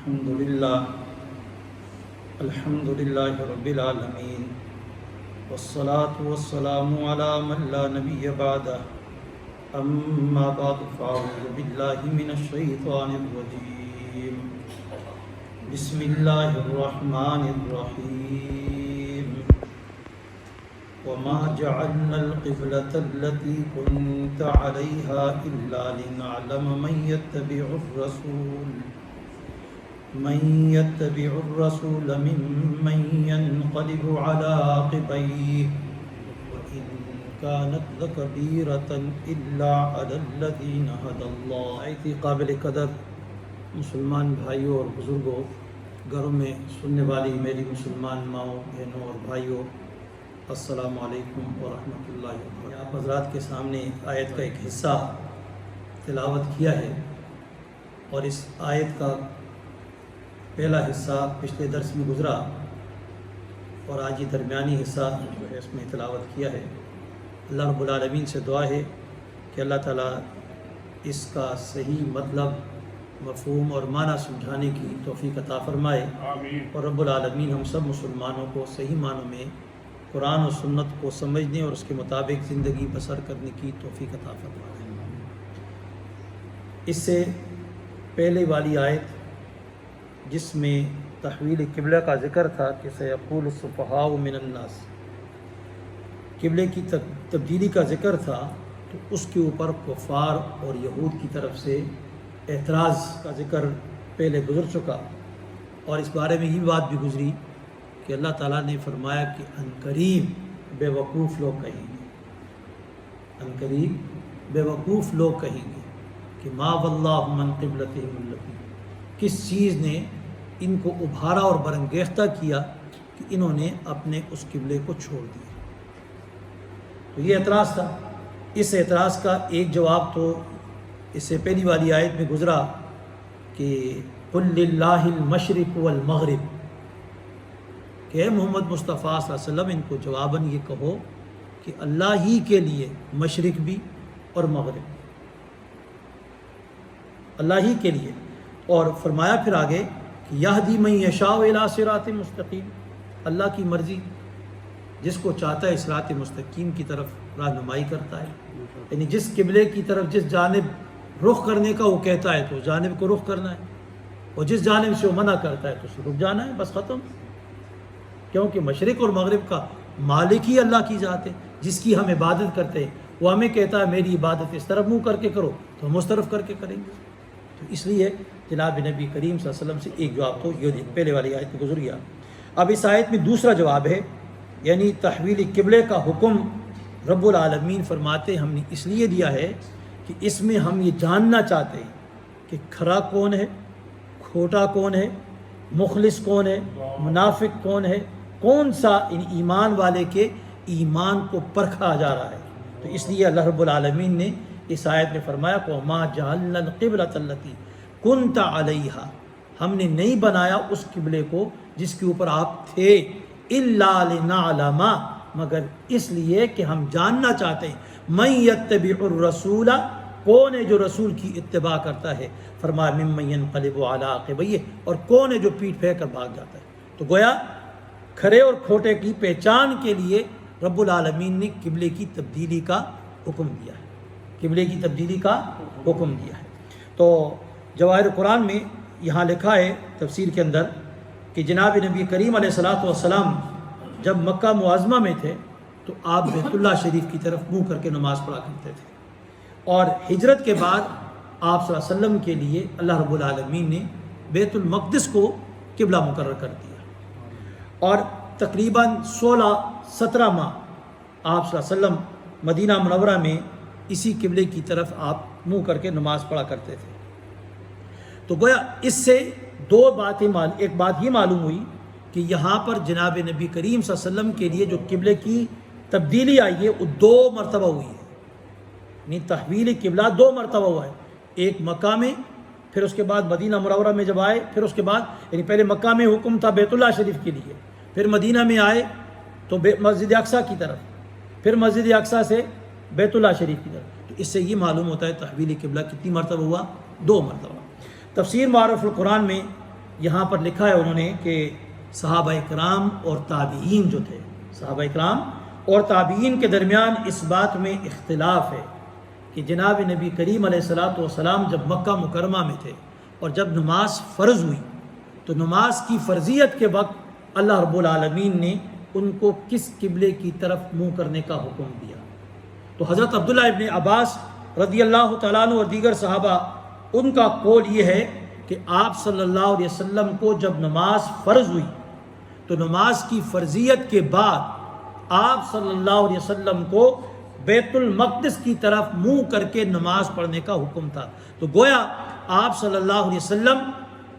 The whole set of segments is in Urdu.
الحمد لله رب العالمين والصلاة والسلام على من لا نبي بعده أما بعد فأعوذ بالله من الشيطان الرجيم بسم الله الرحمن الرحيم وما جعلنا القبلة التي كنت عليها إلا لنعلم من يتبع الرسول ممن ينقلب على عقبيه وإن كانت لكبيرة إلا على الذين هدى الله۔ ایتی قابل قدر مسلمان بھائیوں اور بزرگوں، گھروں میں سننے والی میری مسلمان ماؤں بہنوں اور بھائیوں، السلام علیکم ورحمۃ اللہ وبرکاتہ۔ آپ حضرات کے سامنے آیت کا ایک حصہ تلاوت کیا ہے، اور اس آیت کا پہلا حصہ پچھلے درس میں گزرا، اور آج یہ درمیانی حصہ جو ہے اس میں تلاوت کیا ہے۔ اللہ رب العالمین سے دعا ہے کہ اللہ تعالیٰ اس کا صحیح مطلب، مفہوم اور معنی سمجھانے کی توفیق عطا فرمائے، اور رب العالمین ہم سب مسلمانوں کو صحیح معنوں میں قرآن و سنت کو سمجھنے اور اس کے مطابق زندگی بسر کرنے کی توفیق عطا فرمائے۔ اس سے پہلے والی آیت جس میں تحویل قبلہ کا ذکر تھا کہ سیقول السفہاء من الناس، قبلے کی تبدیلی کا ذکر تھا، تو اس کے اوپر کفار اور یہود کی طرف سے اعتراض کا ذکر پہلے گزر چکا، اور اس بارے میں یہ بات بھی گزری کہ اللہ تعالیٰ نے فرمایا کہ عنقریب بے وقوف لوگ کہیں گے، عنقریب بے وقوف لوگ کہیں گے کہ ما واللہ من قبلتہم التی، کس چیز نے ان کو ابھارا اور برانگیختہ کیا کہ انہوں نے اپنے اس قبلے کو چھوڑ دیا۔ تو یہ اعتراض تھا۔ اس اعتراض کا ایک جواب تو اس سے پہلی والی آیت میں گزرا کہ قل للہ المشرق والمغرب، کہ اے محمد مصطفیٰ صلی اللہ علیہ وسلم ان کو جواباً یہ کہو کہ اللہ ہی کے لیے مشرق بھی اور مغرب، اللہ ہی کے لیے۔ اور فرمایا پھر آگے کہ یہدی من یشاء الی صراط مستقیم، اللہ کی مرضی جس کو چاہتا ہے صراط مستقیم کی طرف رہنمائی کرتا ہے، یعنی جس قبلے کی طرف جس جانب رخ کرنے کا وہ کہتا ہے تو اس جانب کو رخ کرنا ہے، اور جس جانب سے وہ منع کرتا ہے تو اس سے رک جانا ہے، بس ختم۔ کیونکہ مشرق اور مغرب کا مالک ہی اللہ کی ذات ہے، جس کی ہم عبادت کرتے ہیں، وہ ہمیں کہتا ہے میری عبادت اس طرف منہ کر کے کرو تو ہم اس طرف کر کے کریں گے۔ تو اس لیے جناب نبی کریم صلی اللہ علیہ وسلم سے ایک جواب تو یہ پہلے والی آیت میں گزر گیا۔ اب اس آیت میں دوسرا جواب ہے، یعنی تحویل قبلے کا حکم رب العالمین فرماتے ہم نے اس لیے دیا ہے کہ اس میں ہم یہ جاننا چاہتے ہیں کہ کھرا کون ہے، کھوٹا کون ہے، مخلص کون ہے، منافق کون ہے، کون سا ان ایمان والے کے ایمان کو پرکھا جا رہا ہے۔ تو اس لیے اللہ رب العالمین نے اس آیت میں فرمایا کہ وَمَا جَعَلْنَا الْقِبْلَةَ الَّتِي كُنْتَ عَلَيْهَا، ہم نے نہیں بنایا اس قبلے کو جس کے اوپر آپ تھے، إِلَّا لِنَعْلَمَ، مگر اس لیے کہ ہم جاننا چاہتے ہیں مَن يَتَّبِعُ الرَّسُولَ، کون ہے جو رسول کی اتباع کرتا ہے، فرمایا مِمَّن يَنْقَلِبُ عَلَىٰ عَقِبَيْهِ، اور کون ہے جو پیٹھ پھیر کر بھاگ جاتا ہے۔ تو گویا کھرے اور کھوٹے کی پہچان کے لیے رب العالمین نے قبلے کی تبدیلی کا حکم دیا ہے، قبلے کی تبدیلی کا حکم دیا ہے۔ تو جواہر قرآن میں یہاں لکھا ہے تفسیر کے اندر کہ جناب نبی کریم علیہ السلام جب مکہ معظمہ میں تھے تو آپ بیت اللہ شریف کی طرف منہ کر کے نماز پڑھا کرتے تھے، اور ہجرت کے بعد آپ صلی اللہ علیہ وسلم کے لیے اللہ رب العالمین نے بیت المقدس کو قبلہ مقرر کر دیا، اور تقریباً 16-17 ماہ آپ صلی اللہ علیہ وسلم مدینہ منورہ میں اسی قبلے کی طرف آپ منہ کر کے نماز پڑھا کرتے تھے۔ تو گویا اس سے دو باتیں، ایک بات یہ معلوم ہوئی کہ یہاں پر جناب نبی کریم صلی اللہ علیہ وسلم کے لیے جو قبلے کی تبدیلی آئی ہے وہ 2 مرتبہ ہوئی ہے، یعنی تحویل قبلہ 2 مرتبہ ہوا ہے، ایک مکہ میں، پھر اس کے بعد مدینہ منورہ میں جب آئے، پھر اس کے بعد یعنی پہلے مکہ میں حکم تھا بیت اللہ شریف کے لیے، پھر مدینہ میں آئے تو مسجد اقصیٰ کی طرف، پھر مسجد اقصیٰ سے بیت اللہ شریف کی طرف۔ تو اس سے یہ معلوم ہوتا ہے تحویل قبلہ کتنی مرتبہ ہوا؟ 2 مرتبہ۔ تفسیر معارف القرآن میں یہاں پر لکھا ہے انہوں نے کہ صحابہ کرام اور تابعین جو تھے، صحابہ کرام اور تابعین کے درمیان اس بات میں اختلاف ہے کہ جناب نبی کریم علیہ الصلاۃ والسلام جب مکہ مکرمہ میں تھے اور جب نماز فرض ہوئی تو نماز کی فرضیت کے وقت اللہ رب العالمین نے ان کو کس قبلے کی طرف منہ کرنے کا حکم دیا؟ تو حضرت عبداللہ ابن عباس رضی اللہ تعالیٰ عنہ اور دیگر صحابہ ان کا قول یہ ہے کہ آپ صلی اللہ علیہ وسلم کو جب نماز فرض ہوئی تو نماز کی فرضیت کے بعد آپ صلی اللہ علیہ وسلم کو بیت المقدس کی طرف منہ کر کے نماز پڑھنے کا حکم تھا۔ تو گویا آپ صلی اللہ علیہ وسلم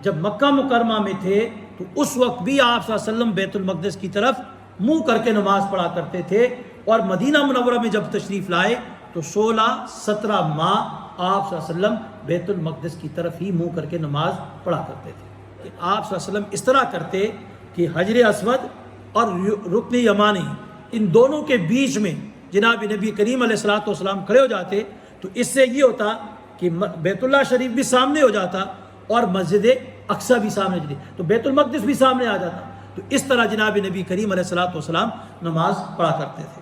جب مکہ مکرمہ میں تھے تو اس وقت بھی آپ صلی اللہ علیہ وسلم بیت المقدس کی طرف منہ کر کے نماز پڑھا کرتے تھے، اور مدینہ منورہ میں جب تشریف لائے تو 16-17 ماہ آپ صلی اللہ علیہ وسلم بیت المقدس کی طرف ہی منہ کر کے نماز پڑھا کرتے تھے۔ کہ آپ صلی اللہ علیہ وسلم اس طرح کرتے کہ حجر اسود اور رکن یمانی ان دونوں کے بیچ میں جناب نبی کریم علیہ الصلوۃ والسلام کھڑے ہو جاتے، تو اس سے یہ ہوتا کہ بیت اللہ شریف بھی سامنے ہو جاتا اور مسجد اقصیٰ بھی سامنے جاتی، تو بیت المقدس بھی سامنے آ جاتا۔ تو اس طرح جناب نبی کریم علیہ الصلوۃ والسلام نماز پڑھا کرتے تھے۔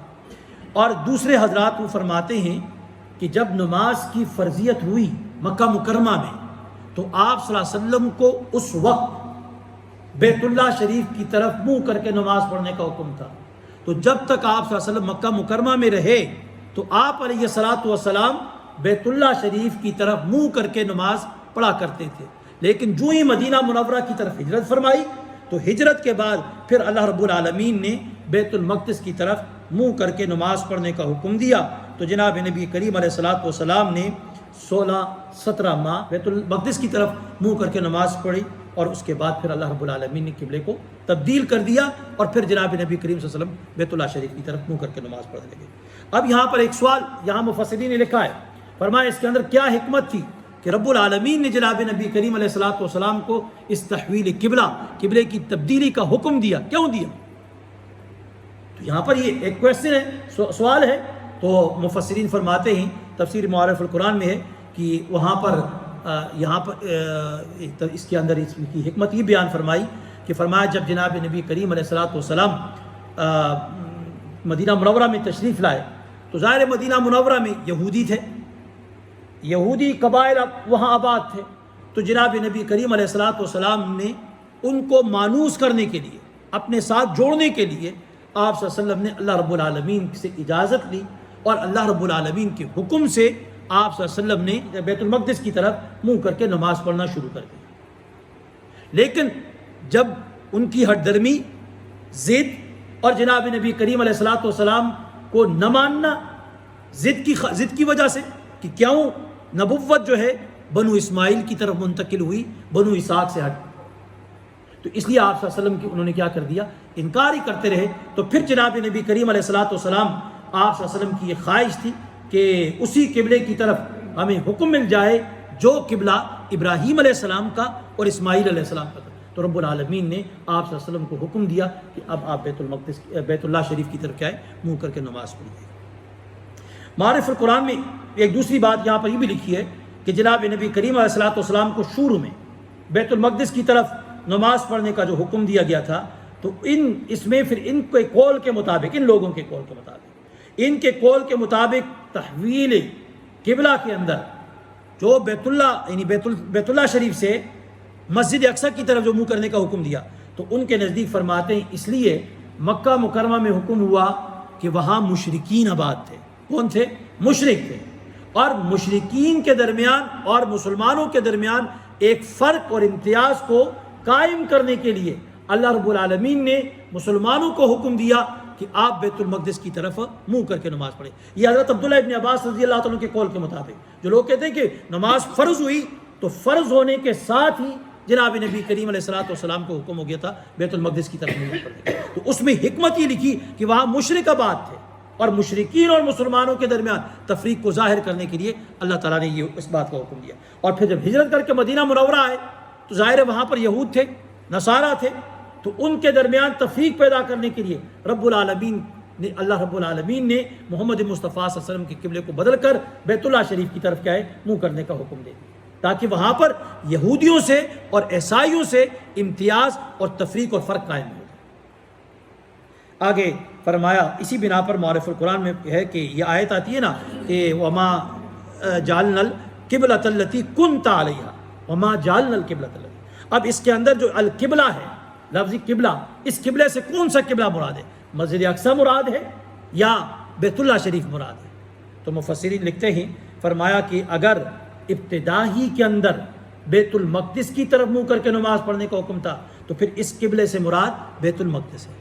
اور دوسرے حضرات وہ فرماتے ہیں کہ جب نماز کی فرضیت ہوئی مکہ مکرمہ میں تو آپ صلی اللہ علیہ وسلم کو اس وقت بیت اللہ شریف کی طرف منہ کر کے نماز پڑھنے کا حکم تھا۔ تو جب تک آپ صلی اللہ علیہ وسلم مکہ مکرمہ میں رہے تو آپ علیہ الصلوۃ والسلام بیت اللہ شریف کی طرف منہ کر کے نماز پڑھا کرتے تھے، لیکن جو ہی مدینہ منورہ کی طرف ہجرت فرمائی تو ہجرت کے بعد پھر اللہ رب العالمین نے بیت المقدس کی طرف منہ کر کے نماز پڑھنے کا حکم دیا۔ تو جناب نبی کریم علیہ الصلوۃ والسلام نے 16-17 ماہ بیت المقدس کی طرف منہ کر کے نماز پڑھی، اور اس کے بعد پھر اللہ رب العالمین نے قبلے کو تبدیل کر دیا، اور پھر جناب نبی کریم صلی اللہ علیہ وسلم بیت اللہ شریف کی طرف منہ کر کے نماز پڑھنے لگے۔ اب یہاں پر ایک سوال یہاں مفسرین نے لکھا ہے، فرمایا اس کے اندر کیا حکمت تھی کہ رب العالمین نے جناب نبی کریم علیہ الصلوۃ والسلام کو اس تحویل قبلے کی تبدیلی کا حکم دیا، کیوں دیا؟ تو یہاں پر یہ ایک کویسچن ہے، سوال ہے۔ تو مفسرین فرماتے ہیں، تفسیر معارف القرآن میں ہے کہ وہاں پر یہاں پر اس کے اندر اس کی حکمت یہ بیان فرمائی کہ فرمایا جب جناب نبی کریم علیہ الصلوۃ والسلام مدینہ منورہ میں تشریف لائے تو ظاہر مدینہ منورہ میں یہودی تھے، یہودی قبائل وہاں آباد تھے، تو جناب نبی کریم علیہ الصلوۃ والسلام نے ان کو مانوس کرنے کے لیے، اپنے ساتھ جوڑنے کے لیے آپ صلی اللہ علیہ وسلم نے اللہ رب العالمین سے اجازت لی، اور اللہ رب العالمین کے حکم سے آپ صلی اللہ علیہ وسلم نے بیت المقدس کی طرف منہ کر کے نماز پڑھنا شروع کر دی۔ لیکن جب ان کی ہٹ درمی، ضد اور جناب نبی کریم علیہ الصلوۃ والسلام کو نہ ماننا، ضد کی وجہ سے کہ کیوں نبوت جو ہے بنو اسماعیل کی طرف منتقل ہوئی، بنو اسحاق سے ہٹ، تو اس لیے آپ صلی اللہ علیہ وسلم کی انہوں نے کیا کر دیا، انکار ہی کرتے رہے۔ تو پھر جناب نبی کریم علیہ الصلوۃ والسلام آپ صلی اللہ علیہ وسلم کی یہ خواہش تھی کہ اسی قبلے کی طرف ہمیں حکم مل جائے جو قبلہ ابراہیم علیہ السلام کا اور اسماعیل علیہ السلام کا تھا۔ تو رب العالمین نے آپ صلی اللہ علیہ وسلم کو حکم دیا کہ اب آپ بیت اللہ شریف کی طرف کیا ہے، منہ کر کے نماز پڑھیے۔ معارف القرآن میں ایک دوسری بات یہاں پر یہ بھی لکھی ہے کہ جناب نبی کریم علیہ الصلوۃ والسلام کو شروع میں بیت المقدس کی طرف نماز پڑھنے کا جو حکم دیا گیا تھا، تو اس میں پھر ان کے قول کے مطابق، ان لوگوں کے قول کے مطابق، ان کے قول کے مطابق تحویل قبلہ کے اندر جو بیت اللہ یعنی بیت اللہ شریف سے مسجد اقصیٰ کی طرف جو منہ کرنے کا حکم دیا، تو ان کے نزدیک فرماتے ہیں اس لیے مکہ مکرمہ میں حکم ہوا کہ وہاں مشرکین آباد تھے۔ کون تھے؟ مشرک تھے، اور مشرکین کے درمیان اور مسلمانوں کے درمیان ایک فرق اور امتیاز کو قائم کرنے کے لیے اللہ رب العالمین نے مسلمانوں کو حکم دیا کہ آپ بیت المقدس کی طرف منہ کر کے نماز پڑھیں۔ یہ حضرت عبداللہ ابن عباس رضی اللہ تعالیٰ کے قول کے مطابق، جو لوگ کہتے ہیں کہ نماز فرض ہوئی تو فرض ہونے کے ساتھ ہی جناب نبی کریم علیہ الصلوۃ والسلام کو حکم ہو گیا تھا بیت المقدس کی طرف منہ پڑھنے کا۔ تو اس میں حکمت یہ لکھی کہ وہاں مشرک آباد تھے، اور مشرکین اور مسلمانوں کے درمیان تفریق کو ظاہر کرنے کے لیے اللہ تعالیٰ نے یہ اس بات کا حکم دیا۔ اور پھر جب ہجرت کر کے مدینہ منورہ آئے تو ظاہر ہے وہاں پر یہود تھے، نصارہ تھے، تو ان کے درمیان تفریق پیدا کرنے کے لیے اللہ رب العالمین نے محمد مصطفیٰ صلی اللہ علیہ وسلم کے قبلے کو بدل کر بیت اللہ شریف کی طرف کیا ہے، منہ کرنے کا حکم دے دیا۔ تاکہ وہاں پر یہودیوں سے اور عیسائیوں سے امتیاز اور تفریق اور فرق قائم ہو جائے۔ آگے فرمایا اسی بنا پر معرف القرآن میں ہے کہ یہ آیت آتی ہے نا کہ وما جعلنا القبلۃ التی کنت علیہا، وما جعلنا القبلۃ التی، اب اس کے اندر جو القبلہ ہے، لفظی قبلہ، اس قبلے سے کون سا قبلہ مراد ہے؟ مسجد اقصی مراد ہے یا بیت اللہ شریف مراد ہے؟ تو مفسرین لکھتے ہیں، فرمایا کہ اگر ابتدا ہی کے اندر بیت المقدس کی طرف منہ کر کے نماز پڑھنے کا حکم تھا تو پھر اس قبلے سے مراد بیت المقدس ہے،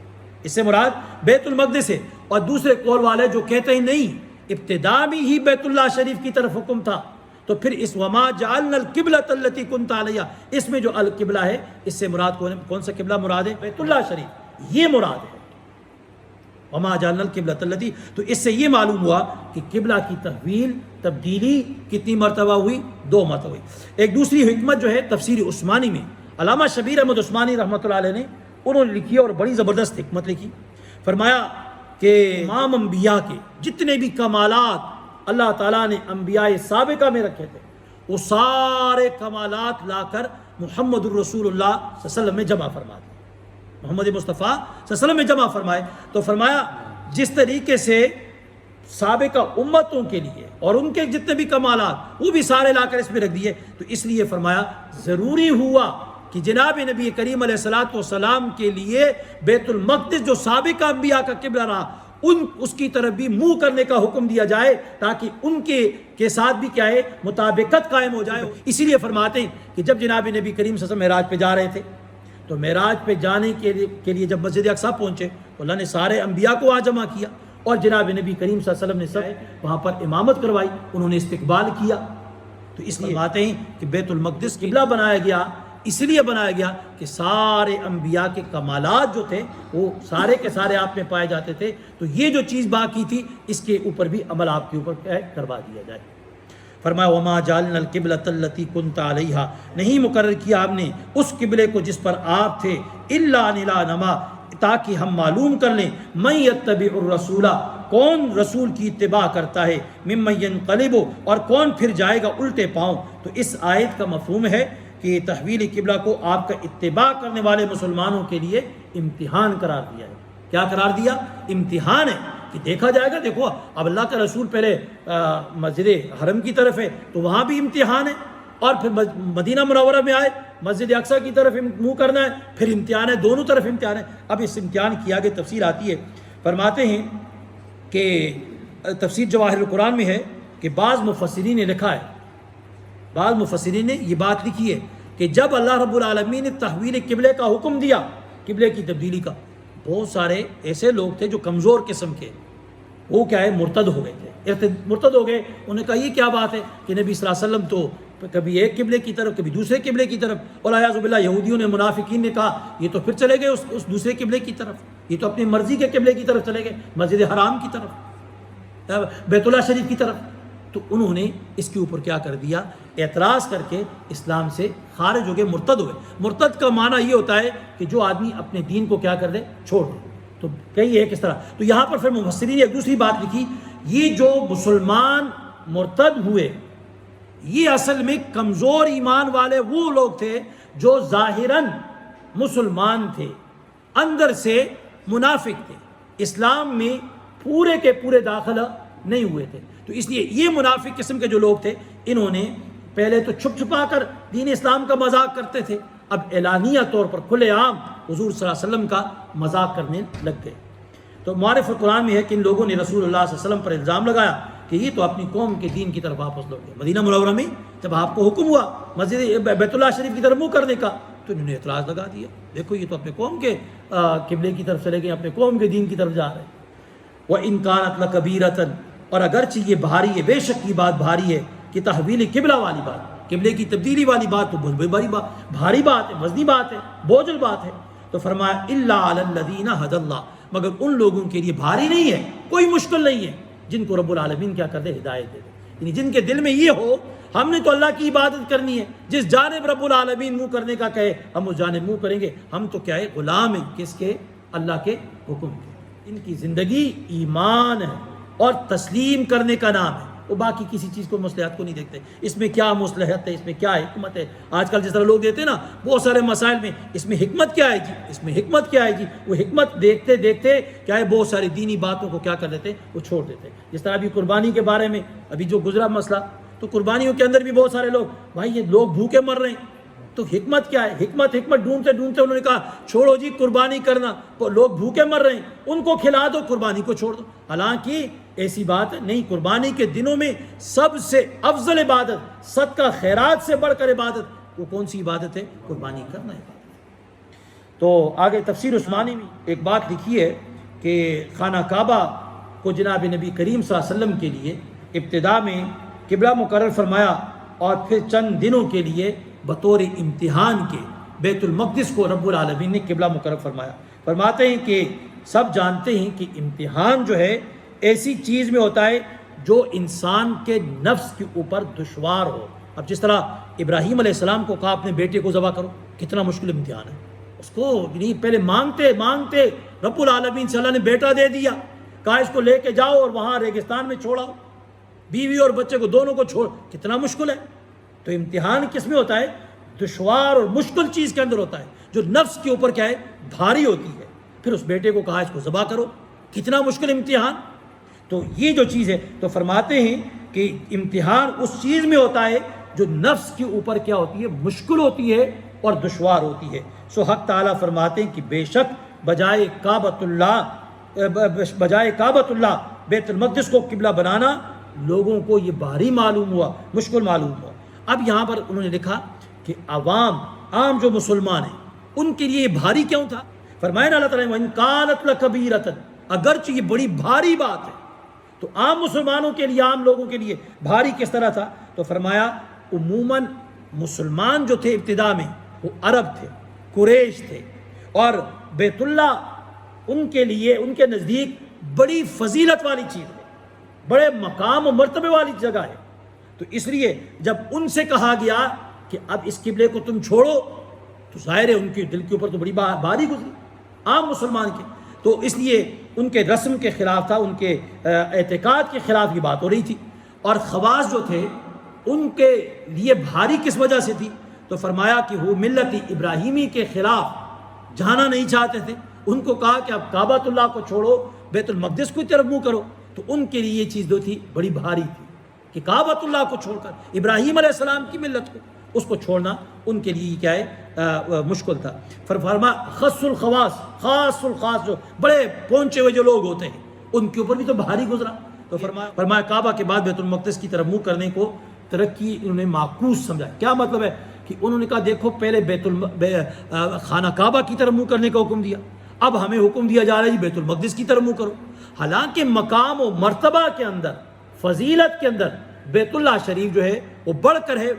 اس سے مراد بیت المقدس ہے۔ اور دوسرے قول والے جو کہتے ہیں نہیں، ابتدا میں ہی بیت اللہ شریف کی طرف حکم تھا تو پھر اس وما جعلنا القبلۃ التی کنت علیہا، اس میں جو القبلہ ہے اس سے مراد کون سا قبلہ مراد ہے؟ بیت اللہ شریف، یہ مراد ہے وما جعلنا القبلۃ التی۔ تو اس سے یہ معلوم ہوا کہ قبلہ کی تحویل، تبدیلی کتنی مرتبہ ہوئی؟ 2 مرتبہ ہوئی۔ ایک دوسری حکمت جو ہے تفسیر عثمانی میں علامہ شبیر احمد عثمانی رحمۃ اللہ علیہ نے انہوں نے لکھی اور بڑی زبردست حکمت لکھی۔ فرمایا کہ تمام انبیاء کے جتنے بھی کمالات اللہ تعالیٰ نے انبیاء سابقہ میں رکھے تھے وہ سارے کمالات لا کر محمد الرسول اللہ صلی اللہ علیہ وسلم میں جمع فرما دیے، محمد مصطفیٰ صلی اللہ علیہ وسلم میں جمع فرمائے۔ تو فرمایا جس طریقے سے سابقہ امتوں کے لیے اور ان کے جتنے بھی کمالات وہ بھی سارے لا کر اس میں رکھ دیے، تو اس لیے فرمایا ضروری ہوا کہ جناب نبی کریم علیہ الصلوۃ والسلام کے لیے بیت المقدس جو سابقہ انبیاء کا قبلہ رہا اس کی طرف بھی منہ کرنے کا حکم دیا جائے تاکہ ان کے ساتھ بھی کیا ہے مطابقت قائم ہو جائے۔ اسی لیے فرماتے ہیں کہ جب جناب نبی کریم صلی اللہ علیہ وسلم معراج پہ جا رہے تھے تو معراج پہ جانے کے لیے جب مسجد اقصی پہنچے تو اللہ نے سارے انبیاء کو وہاں جمع کیا اور جناب نبی کریم صلی اللہ علیہ وسلم نے سب وہاں پر امامت کروائی، انہوں نے استقبال کیا۔ تو اس لیے باتیں ہیں کہ بیت المقدس قبلہ بنایا گیا، اس لیے بنایا گیا کہ سارے انبیاء کے کمالات جو تھے وہ سارے کے سارے آپ میں پائے جاتے تھے، تو یہ جو چیز باقی تھی اس کے اوپر بھی عمل آپ کے اوپر کروا دیا جائے۔ فرمایا وما جعلنا القبلۃ التی کنت علیہا، نہیں مقرر کیا ہم نے اس قبلے کو جس پر آپ تھے، الا لنعلم، تاکہ ہم معلوم کر لیں من یتبع الرسول، کون رسول کی اتباع کرتا ہے، ممن ینقلب، اور کون پھر جائے گا الٹے پاؤں۔ تو اس آیت کا مفہوم ہے کہ تحویل قبلہ کو آپ کا اتباع کرنے والے مسلمانوں کے لیے امتحان قرار دیا ہے۔ کیا قرار دیا؟ امتحان ہے کہ دیکھا جائے گا، دیکھو اب اللہ کا رسول پہلے مسجد حرم کی طرف ہے تو وہاں بھی امتحان ہے، اور پھر مدینہ منورہ میں آئے مسجد اقصی کی طرف منہ کرنا ہے، پھر امتحان ہے، دونوں طرف امتحان ہے۔ اب اس امتحان کی آگے تفسیر آتی ہے، فرماتے ہیں کہ تفسیر جواہر القرآن میں ہے کہ بعض مفسرین نے لکھا ہے، بعض مفسرین نے یہ بات لکھی ہے کہ جب اللہ رب العالمین نے تحویل قبلے کا حکم دیا، قبلے کی تبدیلی کا، بہت سارے ایسے لوگ تھے جو کمزور قسم کے، وہ کیا ہے مرتد ہو گئے تھے، مرتد ہو گئے۔ انہوں نے کہا یہ کیا بات ہے کہ نبی صلی اللہ علیہ وسلم تو کبھی ایک قبلے کی طرف کبھی دوسرے قبلے کی طرف، اور اعوذ باللہ یہودیوں نے منافقین نے کہا یہ تو پھر چلے گئے اس دوسرے قبلے کی طرف، یہ تو اپنی مرضی کے قبلے کی طرف چلے گئے، مسجد حرام کی طرف، بیت اللہ شریف کی طرف۔ تو انہوں نے اس کے اوپر کیا کر دیا، اعتراض کر کے اسلام سے خارج ہو گئے، مرتد ہوئے۔ مرتد کا معنی یہ ہوتا ہے کہ جو آدمی اپنے دین کو کیا کر دے، چھوڑ دے۔ تو کئی ہے کس طرح، تو یہاں پر پھر مفسرین نے ایک دوسری بات لکھی، یہ جو مسلمان مرتد ہوئے یہ اصل میں کمزور ایمان والے وہ لوگ تھے جو ظاہراً مسلمان تھے، اندر سے منافق تھے، اسلام میں پورے کے پورے داخلہ نہیں ہوئے تھے۔ تو اس لیے یہ منافق قسم کے جو لوگ تھے انہوں نے پہلے تو چھپ چھپا کر دین اسلام کا مذاق کرتے تھے، اب اعلانیہ طور پر کھلے عام حضور صلی اللہ علیہ وسلم کا مذاق کرنے لگ گئے۔ تو معرف القرآن میں ہے کہ ان لوگوں نے رسول اللہ صلی اللہ علیہ وسلم پر الزام لگایا کہ یہ تو اپنی قوم کے دین کی طرف واپس لوٹ گئے۔ مدینہ منورہ میں جب آپ کو حکم ہوا مسجد بیت اللہ شریف کی طرف منہ کرنے کا تو انہوں نے اعتراض لگا دیا، دیکھو یہ تو اپنے قوم کے قبلے کی طرف چلے گئے، اپنے قوم کے دین کی طرف جا رہے ہیں۔ وَإِن كَانَتْ لَكَبِيرَةً، اور اگرچہ یہ بھاری ہے، بے شک یہ بات بھاری ہے کہ تحویل قبلہ والی بات، قبلے کی تبدیلی والی بات تو بہت بڑی بات، بھاری بات ہے، وزنی بات ہے، بوجھل بات ہے۔ تو فرمایا الا علی الذین ھدی اللہ، مگر ان لوگوں کے لیے بھاری نہیں ہے، کوئی مشکل نہیں ہے جن کو رب العالمین کیا کر دے، ہدایت دے دے، یعنی جن کے دل میں یہ ہو ہم نے تو اللہ کی عبادت کرنی ہے، جس جانب رب العالمین منہ کرنے کا کہے ہم اس جانب منہ کریں گے، ہم تو کیا ہے غلام ہیں کس کے، اللہ کے حکم کے۔ ان کی زندگی ایمان ہے اور تسلیم کرنے کا نام ہے، وہ باقی کسی چیز کو مصلحت کو نہیں دیکھتے، اس میں کیا مصلحت ہے، اس میں کیا حکمت ہے۔ آج کل جس طرح لوگ دیتے ہیں نا بہت سارے مسائل میں، اس میں حکمت کیا ہے جی، اس میں حکمت کیا ہے جی، وہ حکمت دیکھتے دیکھتے کیا ہے بہت ساری دینی باتوں کو کیا کر دیتے، وہ چھوڑ دیتے۔ جس طرح ابھی قربانی کے بارے میں ابھی جو گزرا مسئلہ، تو قربانیوں کے اندر بھی بہت سارے لوگ، بھائی یہ لوگ بھوکے مر رہے ہیں، تو حکمت کیا ہے، حکمت ڈھونڈتے ڈھونڈتے انہوں نے کہا چھوڑو جی قربانی کرنا، لوگ بھوکے مر رہے ہیں ان کو کھلا دو، قربانی کو چھوڑ دو۔ حالانکہ ایسی بات نہیں، قربانی کے دنوں میں سب سے افضل عبادت، صدقہ خیرات سے بڑھ کر عبادت وہ کون سی عبادت ہے؟ قربانی کرنا عبادت۔ تو آگے تفسیر عثمانی میں ایک بات لکھی ہے کہ خانہ کعبہ کو جناب نبی کریم صلی اللہ علیہ وسلم کے لیے ابتدا میں قبلہ مقرر فرمایا، اور پھر چند دنوں کے لیے بطور امتحان کے بیت المقدس کو رب العالمین نے قبلہ مقرر فرمایا۔ فرماتے ہیں کہ سب جانتے ہیں کہ امتحان جو ہے ایسی چیز میں ہوتا ہے جو انسان کے نفس کے اوپر دشوار ہو۔ اب جس طرح ابراہیم علیہ السلام کو کہا اپنے بیٹے کو ذبح کرو، کتنا مشکل امتحان ہے، اس کو نہیں پہلے مانگتے رب العالمین سے اللہ نے بیٹا دے دیا، کہا اس کو لے کے جاؤ اور وہاں ریگستان میں چھوڑاؤ، بیوی اور بچے کو دونوں کو چھوڑ، کتنا مشکل ہے۔ تو امتحان کس میں ہوتا ہے؟ دشوار اور مشکل چیز کے اندر ہوتا ہے، جو نفس کے اوپر کیا ہے بھاری ہوتی ہے۔ پھر اس بیٹے کو کہا اس کو ذبح کرو، کتنا مشکل امتحان۔ تو یہ جو چیز ہے، تو فرماتے ہیں کہ امتحان اس چیز میں ہوتا ہے جو نفس کے اوپر کیا ہوتی ہے، مشکل ہوتی ہے اور دشوار ہوتی ہے۔ سو حق تعالیٰ فرماتے ہیں کہ بے شک بجائے کعبۃ اللہ بیت المقدس کو قبلہ بنانا لوگوں کو یہ بھاری معلوم ہوا، مشکل معلوم ہوا۔ اب یہاں پر انہوں نے لکھا کہ عام جو مسلمان ہیں ان کے لیے یہ بھاری کیوں تھا؟ فرمایا نا اللہ تعالیٰ نے وَإِن كَانَتْ لَكَبِيرَةً، اگرچہ یہ بڑی بھاری بات ہے، تو عام مسلمانوں کے لیے، عام لوگوں کے لیے بھاری کس طرح تھا؟ تو فرمایا عموماً مسلمان جو تھے ابتدا میں وہ عرب تھے، قریش تھے، اور بیت اللہ ان کے لیے، ان کے نزدیک بڑی فضیلت والی چیز ہے، بڑے مقام و مرتبے والی جگہ ہے۔ تو اس لیے جب ان سے کہا گیا کہ اب اس قبلے کو تم چھوڑو، تو ظاہر ہے ان کے دل کے اوپر تو بڑی بھاری گزری عام مسلمان کے، تو اس لیے ان کے رسم کے خلاف تھا، ان کے اعتقاد کے خلاف یہ بات ہو رہی تھی۔ اور خواص جو تھے ان کے لیے بھاری کس وجہ سے تھی؟ تو فرمایا کہ وہ ملت ابراہیمی کے خلاف جانا نہیں چاہتے تھے، ان کو کہا کہ اب کعبۃ اللہ کو چھوڑو، بیت المقدس کی طرف منہ کرو، تو ان کے لیے یہ چیز جو تھی بڑی بھاری تھی کہ کعبۃ اللہ کو چھوڑ کر ابراہیم علیہ السلام کی ملت کو، اس کو چھوڑنا ان کے لیے کیا ہے مشکل تھا۔ فرما خاص الخاص جو بڑے پہنچے ہوئے جو لوگ ہوتے ہیں ان کے اوپر بھی تو بھاری گزرا۔ تو فرمایا کعبہ کے بعد بیت المقدس کی طرف منہ کرنے کو ترقی انہوں نے معکوس سمجھا۔ کیا مطلب ہے کہ انہوں نے کہا دیکھو پہلے خانہ کعبہ کی طرف منہ کرنے کا حکم دیا، اب ہمیں حکم دیا جا رہا ہے جی بیت المقدس کی طرف منہ کرو، حالانکہ مقام و مرتبہ کے اندر، فضیلت کے اندر بیت اللہ شریف جو ہے وہ بڑھ کر ہے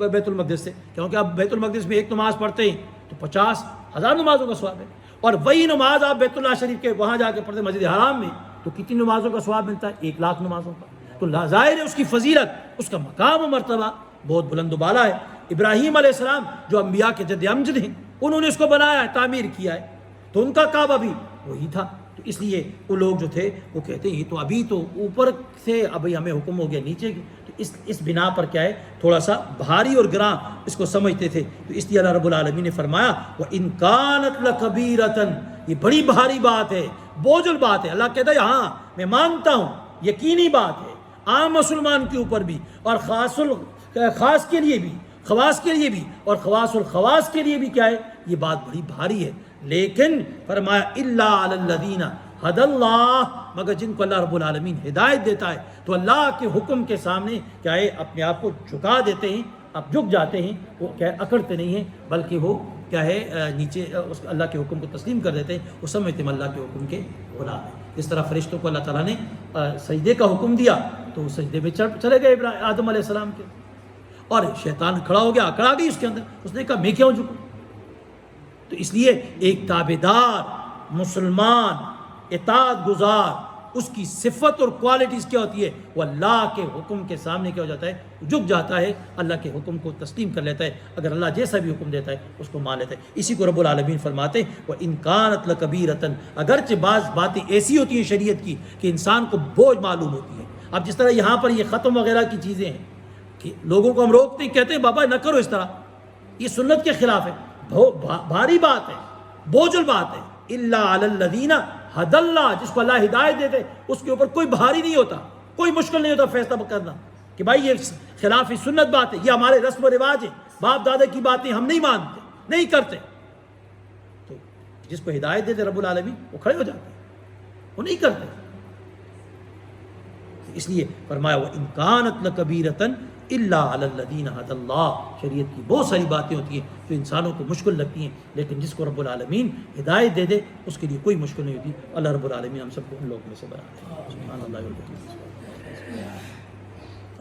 بیت المقدس سے، کیونکہ آپ بیت المقدس میں ایک نماز پڑھتے ہیں تو 50,000 نمازوں کا ثواب ہے، اور وہی نماز آپ بیت اللہ شریف کے وہاں جا کے پڑھتے مسجد حرام میں تو کتنی نمازوں کا ثواب ملتا ہے؟ 1,00,000 نمازوں کا۔ تو ظاہر ہے اس کی فضیلت، اس کا مقام و مرتبہ بہت بلند و بالا ہے۔ ابراہیم علیہ السلام جو انبیاء کے جد امجد ہیں، انہوں نے اس کو بنایا ہے، تعمیر کیا ہے، تو ان کا کعبہ بھی وہی تھا۔ تو اس لیے وہ لوگ جو تھے وہ کہتے ہیں یہ تو ابھی تو اوپر سے ابھی ہمیں حکم ہو گیا نیچے کی، تو اس بنا پر کیا ہے تھوڑا سا بھاری اور گراں اس کو سمجھتے تھے۔ تو اس لیے اللہ رب العالمین نے فرمایا وَإِن كَانَتْ لَكَبِيرَةً، یہ بڑی بھاری بات ہے، بوجھل بات ہے۔ اللہ کہتا ہے ہاں میں مانتا ہوں، یقینی بات ہے عام مسلمان کے اوپر بھی، اور خاص کے لیے بھی، خواص کے لیے بھی، اور خواص الخواص کے لیے بھی کیا ہے یہ بات بڑی بھاری ہے، لیکن فرمایا الا علی الذین ہدی اللہ، مگر جن کو اللہ رب العالمین ہدایت دیتا ہے تو اللہ کے حکم کے سامنے کیا ہے اپنے آپ کو جھکا دیتے ہیں، اب جھک جاتے ہیں، وہ کیا ہے اکڑتے نہیں ہیں، بلکہ وہ کیا ہے نیچے اللہ کے حکم کو تسلیم کر دیتے ہیں، وہ سمجھتے ہیں اللہ کے حکم کے غلام ہیں۔ اس طرح فرشتوں کو اللہ تعالیٰ نے سجدے کا حکم دیا تو وہ سجدے میں چلے گئے آدم علیہ السلام کے، اور شیطان کھڑا ہو گیا، اکڑا گئی اس کے اندر، اس نے کہا میں کیوں جھکوں؟ تو اس لیے ایک تابعدار مسلمان اطاعت گزار، اس کی صفت اور کوالٹیز کیا ہوتی ہے؟ وہ اللہ کے حکم کے سامنے کیا ہو جاتا ہے؟ جھک جاتا ہے، اللہ کے حکم کو تسلیم کر لیتا ہے، اگر اللہ جیسا بھی حکم دیتا ہے اس کو مان لیتا ہے۔ اسی کو رب العالمین فرماتے ہیں وَإِن كَانَتْ لَكَبِيرَةً، اگرچہ بعض باتیں ایسی ہوتی ہیں شریعت کی کہ انسان کو بوجھ معلوم ہوتی ہے، اب جس طرح یہاں پر یہ ختم وغیرہ کی چیزیں ہیں کہ لوگوں کو ہم روکتے ہیں، کہتے ہیں بابا نہ کرو اس طرح، یہ سنت کے خلاف ہے، بھاری بات ہے، بوجھل بات ہے۔ الا علی الذین ھدی اللہ، جس کو اللہ ہدایت دیتے اس کے اوپر کوئی بھاری نہیں ہوتا، کوئی مشکل نہیں ہوتا فیصلہ کرنا کہ بھائی یہ خلاف سنت بات ہے، یہ ہمارے رسم و رواج ہے، باپ دادا کی باتیں ہم نہیں مانتے، نہیں کرتے۔ تو جس کو ہدایت دیتے رب العالمین وہ کھڑے ہو جاتے ہیں، وہ نہیں کرتے۔ اس لیے فرمایا وَإِنْ كَانَتْ لَكَبِيرَةً إِلَّا عَلَى الَّذِينَ هَدَى اللَّهُ۔ شریعت کی بہت ساری باتیں ہوتی ہیں جو انسانوں کو مشکل لگتی ہیں، لیکن جس کو رب العالمین ہدایت دے دے اس کے لیے کوئی مشکل نہیں ہوتی۔ اللہ رب العالمین ہم سب کو ان لوگوں میں سے بنا دے۔ سبحان اللہ۔